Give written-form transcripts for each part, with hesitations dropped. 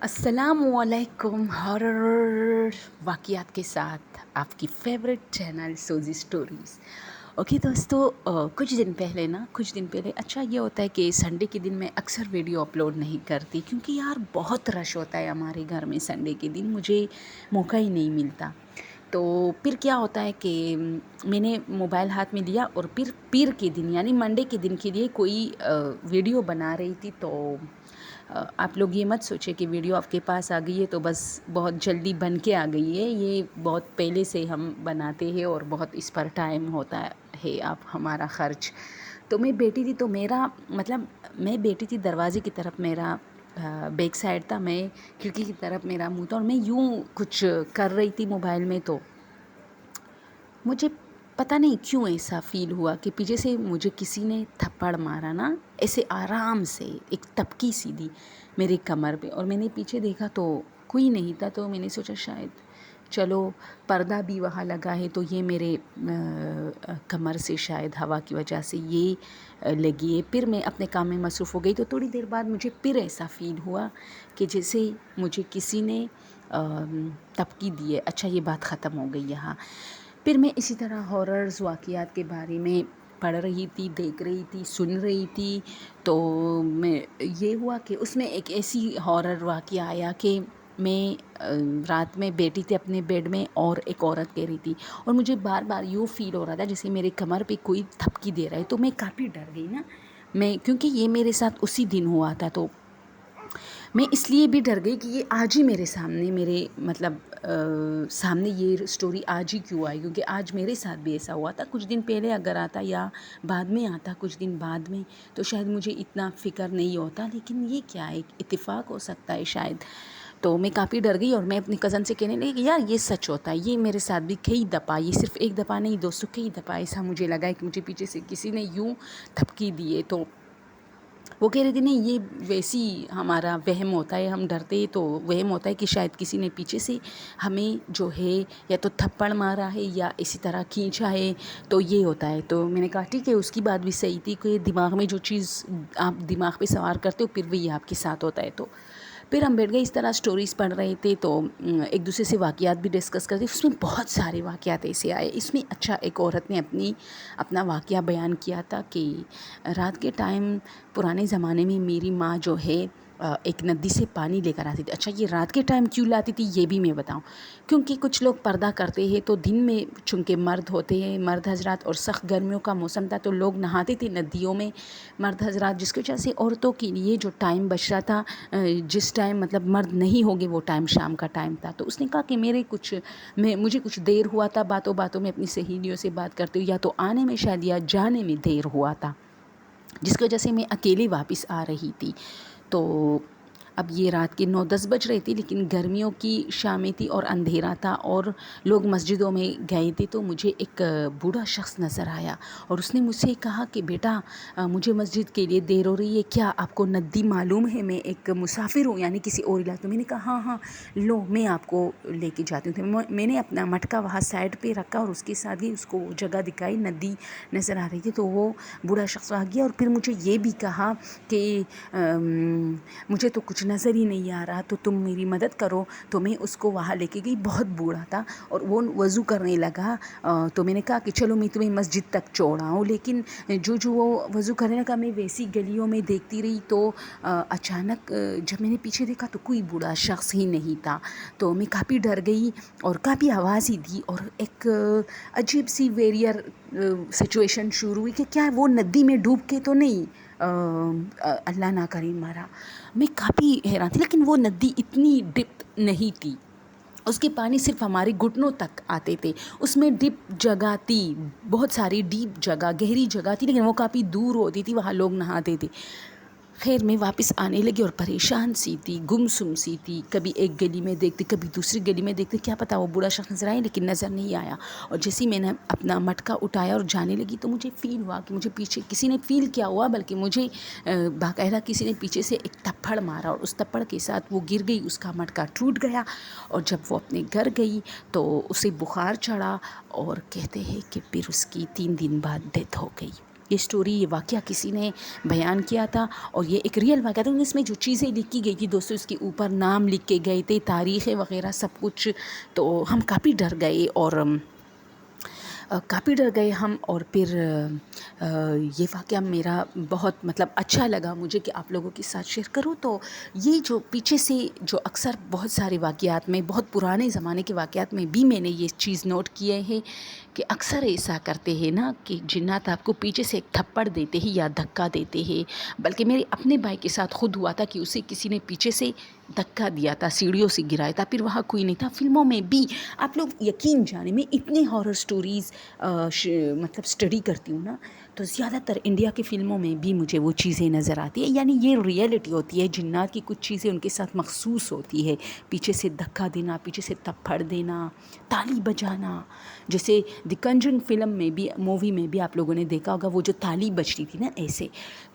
السلام علیکم، ہارر واقعات کے ساتھ آپ کی فیوریٹ چینل سوزی سٹوریز۔ اوکے دوستو، کچھ دن پہلے اچھا یہ ہوتا ہے کہ سنڈے کے دن میں اکثر ویڈیو اپلوڈ نہیں کرتی، کیونکہ یار بہت رش ہوتا ہے ہمارے گھر میں سنڈے کے دن، مجھے موقع ہی نہیں ملتا۔ تو پھر کیا ہوتا ہے کہ میں نے موبائل ہاتھ میں لیا اور پھر پیر کے دن یعنی منڈے کے دن کے لیے کوئی ویڈیو بنا رہی تھی۔ تو آپ لوگ یہ مت سوچے کہ ویڈیو آپ کے پاس آ گئی ہے تو بس بہت جلدی بن کے آ گئی ہے، یہ بہت پہلے سے ہم بناتے ہیں اور بہت اس پر ٹائم ہوتا ہے آپ ہمارا خرچ۔ تو میں بیٹھی تھی، تو میں بیٹھی تھی دروازے کی طرف، میرا بیک سائڈ تھا، میں کھڑکی کی طرف میرا منہ تھا اور میں یوں کچھ کر رہی تھی موبائل میں۔ تو مجھے پتہ نہیں کیوں ایسا فیل ہوا کہ پیچھے سے مجھے کسی نے تھپڑ مارا نا، ایسے آرام سے ایک تپکی سی دی میرے کمر پہ، اور میں نے پیچھے دیکھا تو کوئی نہیں تھا۔ تو میں نے سوچا شاید چلو پردہ بھی وہاں لگا ہے تو یہ میرے کمر سے شاید ہوا کی وجہ سے یہ لگی ہے۔ پھر میں اپنے کام میں مصروف ہو گئی، تو تھوڑی دیر بعد مجھے پھر ایسا فیل ہوا کہ جیسے مجھے کسی نے تپکی دی ہے۔ اچھا یہ بات ختم ہو گئی یہاں۔ پھر میں اسی طرح ہاررز واقعات کے بارے میں پڑھ رہی تھی، دیکھ رہی تھی، سن رہی تھی۔ تو میں یہ ہوا کہ اس میں ایک ایسی ہارر واقعہ آیا کہ میں رات میں بیٹھی تھی اپنے بیڈ میں اور ایک عورت کہہ رہی تھی، اور مجھے بار بار یوں فیل ہو رہا تھا جیسے میرے کمر پہ کوئی تھپکی دے رہا ہے۔ تو میں کافی ڈر گئی نا، کیونکہ یہ میرے ساتھ اسی دن ہوا تھا، تو میں اس لیے بھی ڈر گئی کہ یہ آج ہی میرے سامنے یہ سٹوری آج ہی کیوں آئی، کیونکہ آج میرے ساتھ بھی ایسا ہوا تھا۔ کچھ دن پہلے اگر آتا یا بعد میں آتا، کچھ دن بعد میں، تو شاید مجھے اتنا فکر نہیں ہوتا، لیکن یہ کیا ہے، اتفاق ہو سکتا ہے شاید۔ تو میں کافی ڈر گئی اور میں اپنی کزن سے کہنے لگی کہ یار یہ سچ ہوتا ہے، یہ میرے ساتھ بھی کئی دفعہ، یہ صرف ایک دفعہ نہیں دوستوں، کئی دفعہ ایسا مجھے لگا ہے کہ مجھے پیچھے سے کسی نے یوں تھپکی دی ہے۔ تو وہ کہہ رہی تھی نہیں، یہ ویسی ہمارا وہم ہوتا ہے، ہم ڈرتے ہیں تو وہم ہوتا ہے کہ شاید کسی نے پیچھے سے ہمیں جو ہے یا تو تھپڑ مارا ہے یا اسی طرح کھینچا ہے، تو یہ ہوتا ہے۔ تو میں نے کہا ٹھیک ہے، اس کی بات بھی صحیح تھی کہ دماغ میں جو چیز آپ دماغ پہ سوار کرتے ہو پھر وہی آپ کے ساتھ ہوتا ہے۔ تو پھر ہم بیٹھ گئے اس طرح سٹوریز پڑھ رہے تھے، تو ایک دوسرے سے واقعات بھی ڈسکس کرتے، اس میں بہت سارے واقعات ایسے آئے۔ اس میں اچھا ایک عورت نے اپنا واقعہ بیان کیا تھا کہ رات کے ٹائم پرانے زمانے میں میری ماں جو ہے ایک ندی سے پانی لے کر آتی تھی۔ اچھا یہ رات کے ٹائم کیوں لاتی تھی یہ بھی میں بتاؤں، کیونکہ کچھ لوگ پردہ کرتے ہیں تو دن میں چونکہ مرد ہوتے ہیں، مرد حضرات، اور سخت گرمیوں کا موسم تھا تو لوگ نہاتے تھے ندیوں میں مرد حضرات، جس کی وجہ سے عورتوں کے لیے جو ٹائم بچ رہا تھا، جس ٹائم مرد نہیں ہوگے وہ ٹائم شام کا ٹائم تھا۔ تو اس نے کہا کہ مجھے کچھ دیر ہوا تھا، باتوں باتوں میں اپنی سہیلیوں سے بات کرتے ہوئے، یا تو آنے میں شاید یا جانے میں دیر ہوا تھا، جس کی وجہ سے میں اکیلے واپس آ رہی تھی۔ تو اب یہ رات کے 9-10 بج رہے تھے، لیکن گرمیوں کی شامیں تھی اور اندھیرا تھا اور لوگ مسجدوں میں گئے تھے۔ تو مجھے ایک بوڑھا شخص نظر آیا اور اس نے مجھ سے کہا کہ بیٹا مجھے مسجد کے لیے دیر ہو رہی ہے، کیا آپ کو ندی معلوم ہے؟ میں ایک مسافر ہوں، یعنی کسی اور علاقے میں۔ میں نے کہا ہاں لو میں آپ کو لے کے جاتی ہوں۔ میں نے اپنا مٹکا وہاں سائڈ پہ رکھا اور اس کے ساتھ ہی اس کو جگہ دکھائی، ندی نظر آ رہی تھی۔ تو وہ بوڑھا شخص آ گیا اور پھر مجھے یہ بھی کہا کہ مجھے تو کچھ نظر ہی نہیں آ رہا، تو تم میری مدد کرو۔ تو میں اس کو وہاں لے کے گئی، بہت بوڑھا تھا اور وہ وضو کرنے لگا۔ تو میں نے کہا کہ چلو میں تمہیں مسجد تک چھوڑاؤں، لیکن جو وہ وضو کرنے لگا میں ویسی گلیوں میں دیکھتی رہی۔ تو اچانک جب میں نے پیچھے دیکھا تو کوئی بوڑھا شخص ہی نہیں تھا۔ تو میں کافی ڈر گئی اور کافی آوازیں دی اور ایک عجیب سی ویریئر سچویشن شروع ہوئی کہ کیا وہ ندی میں ڈوب کے تو نہیں اللہ نہ کرے مرا۔ میں کافی حیران تھی، لیکن وہ ندی اتنی ڈپ نہیں تھی، اس کے پانی صرف ہمارے گھٹنوں تک آتے تھے۔ اس میں ڈپ جگہ تھی، بہت ساری ڈیپ جگہ، گہری جگہ تھی، لیکن وہ کافی دور ہوتی تھی، وہاں لوگ نہاتے تھے۔ خیر میں واپس آنے لگی اور پریشان سی تھی، گمسم سی تھی، کبھی ایک گلی میں دیکھتی کبھی دوسری گلی میں دیکھتی، کیا پتہ وہ بوڑھا شخص نظر آئے، لیکن نظر نہیں آیا۔ اور جیسے میں نے اپنا مٹکا اٹھایا اور جانے لگی تو مجھے فیل ہوا کہ مجھے پیچھے کسی نے فیل کیا ہوا، بلکہ مجھے باقاعدہ کسی نے پیچھے سے ایک تھپڑ مارا اور اس تھپڑ کے ساتھ وہ گر گئی، اس کا مٹکا ٹوٹ گیا۔ اور جب وہ اپنے گھر گئی تو اسے بخار چڑھا اور کہتے ہیں کہ پھر اس کی 3 دن بعد ڈیتھ ہو گئی۔ یہ اسٹوری، یہ واقعہ کسی نے بیان کیا تھا اور یہ ایک ریئل واقعہ تھا. اس میں جو چیزیں لکھی گئی تھی دوستوں، اس کے اوپر نام لکھ کے گئے تھے، تاریخیں وغیرہ سب کچھ. تو ہم کافی ڈر گئے ہم. اور پھر یہ واقعہ میرا بہت مطلب اچھا لگا مجھے کہ آپ لوگوں کے ساتھ شیئر کروں. تو یہ جو پیچھے سے جو اکثر بہت سارے واقعات میں، بہت پرانے زمانے کے واقعات میں بھی میں نے یہ چیز نوٹ کیے ہیں کہ اکثر ایسا کرتے ہیں نا کہ جنات آپ کو پیچھے سے ایک تھپڑ دیتے ہیں یا دھکا دیتے ہیں. بلکہ میرے اپنے بھائی کے ساتھ خود ہوا تھا کہ اسے کسی نے پیچھے سے دھکا دیا تھا، سیڑھیوں سے گرایا تھا، پھر وہاں کوئی نہیں تھا. فلموں میں بھی آپ لوگ یقین جانے، میں اتنے ہارر سٹوریز مطلب اسٹڈی کرتی ہوں نا، تو زیادہ تر انڈیا کی فلموں میں بھی مجھے وہ چیزیں نظر آتی ہیں. یعنی یہ ریئلٹی ہوتی ہے، جنات کی کچھ چیزیں ان کے ساتھ مخصوص ہوتی ہے. پیچھے سے دھکا دینا، پیچھے سے تھپڑ دینا، تالی بجانا. جیسے دی کنجرنگ فلم میں بھی، مووی میں بھی آپ لوگوں نے دیکھا ہوگا وہ جو تالی بجتی تھی نا ایسے.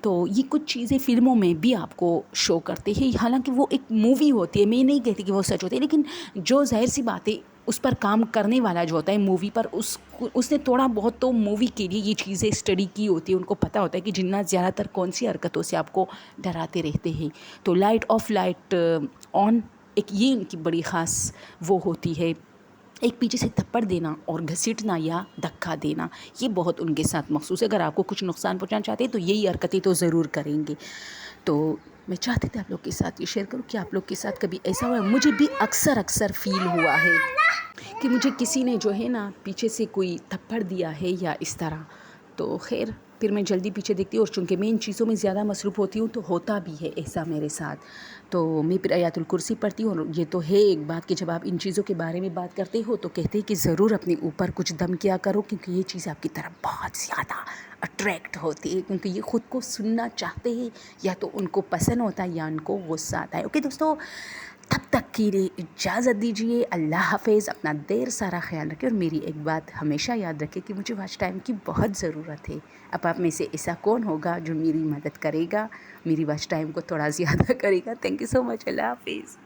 تو یہ کچھ چیزیں فلموں میں بھی آپ کو شو کرتے ہیں. حالانکہ وہ ایک مووی ہوتی ہے، میں نہیں کہتی کہ وہ سچ ہوتی ہے، لیکن جو ظاہر سی بات ہے اس پر کام کرنے والا جو ہوتا ہے مووی پر، اس نے تھوڑا بہت تو مووی کے لیے یہ چیزیں اسٹڈی کی ہوتی ہے. ان کو پتہ ہوتا ہے کہ جنات زیادہ تر کون سی حرکتوں سے آپ کو ڈراتے رہتے ہیں. تو لائٹ آف لائٹ آن، ایک یہ ان کی بڑی خاص وہ ہوتی ہے. ایک پیچھے سے تھپڑ دینا اور گھسیٹنا یا دھکا دینا، یہ بہت ان کے ساتھ مخصوص ہے. اگر آپ کو کچھ نقصان پہنچانا چاہتے ہیں تو یہی حرکتیں تو ضرور کریں گے. تو میں چاہتی تھی آپ لوگ کے ساتھ یہ شیئر کروں کہ آپ لوگ کے ساتھ کبھی ایسا ہوا ہے. مجھے بھی اکثر فیل ہوا ہے کہ مجھے کسی نے جو ہے نا پیچھے سے کوئی تھپڑ دیا ہے یا اس طرح. تو خیر پھر میں جلدی پیچھے دیکھتی ہوں، اور چونکہ میں ان چیزوں میں زیادہ مصروف ہوتی ہوں تو ہوتا بھی ہے ایسا میرے ساتھ. تو میں پھر آیات الکرسی پڑھتی ہوں. اور یہ تو ہے ایک بات کہ جب آپ ان چیزوں کے بارے میں بات کرتے ہو تو کہتے ہیں کہ ضرور اپنے اوپر کچھ دم کیا کرو، کیونکہ یہ چیز آپ کی طرف بہت زیادہ اٹریکٹ ہوتی ہے، کیونکہ یہ خود کو سننا چاہتے ہیں، یا تو ان کو پسند ہوتا ہے یا ان کو غصہ آتا ہے. اوکے دوستو، تب تک کے لیے اجازت دیجیے. اللہ حافظ. اپنا دیر سارا خیال رکھیں، اور میری ایک بات ہمیشہ یاد رکھیں کہ مجھے واچ ٹائم کی بہت ضرورت ہے. اب آپ میں سے ایسا کون ہوگا جو میری مدد کرے گا، میری واچ ٹائم کو تھوڑا زیادہ کرے گا؟ تھینک یو سو مچ. اللہ حافظ.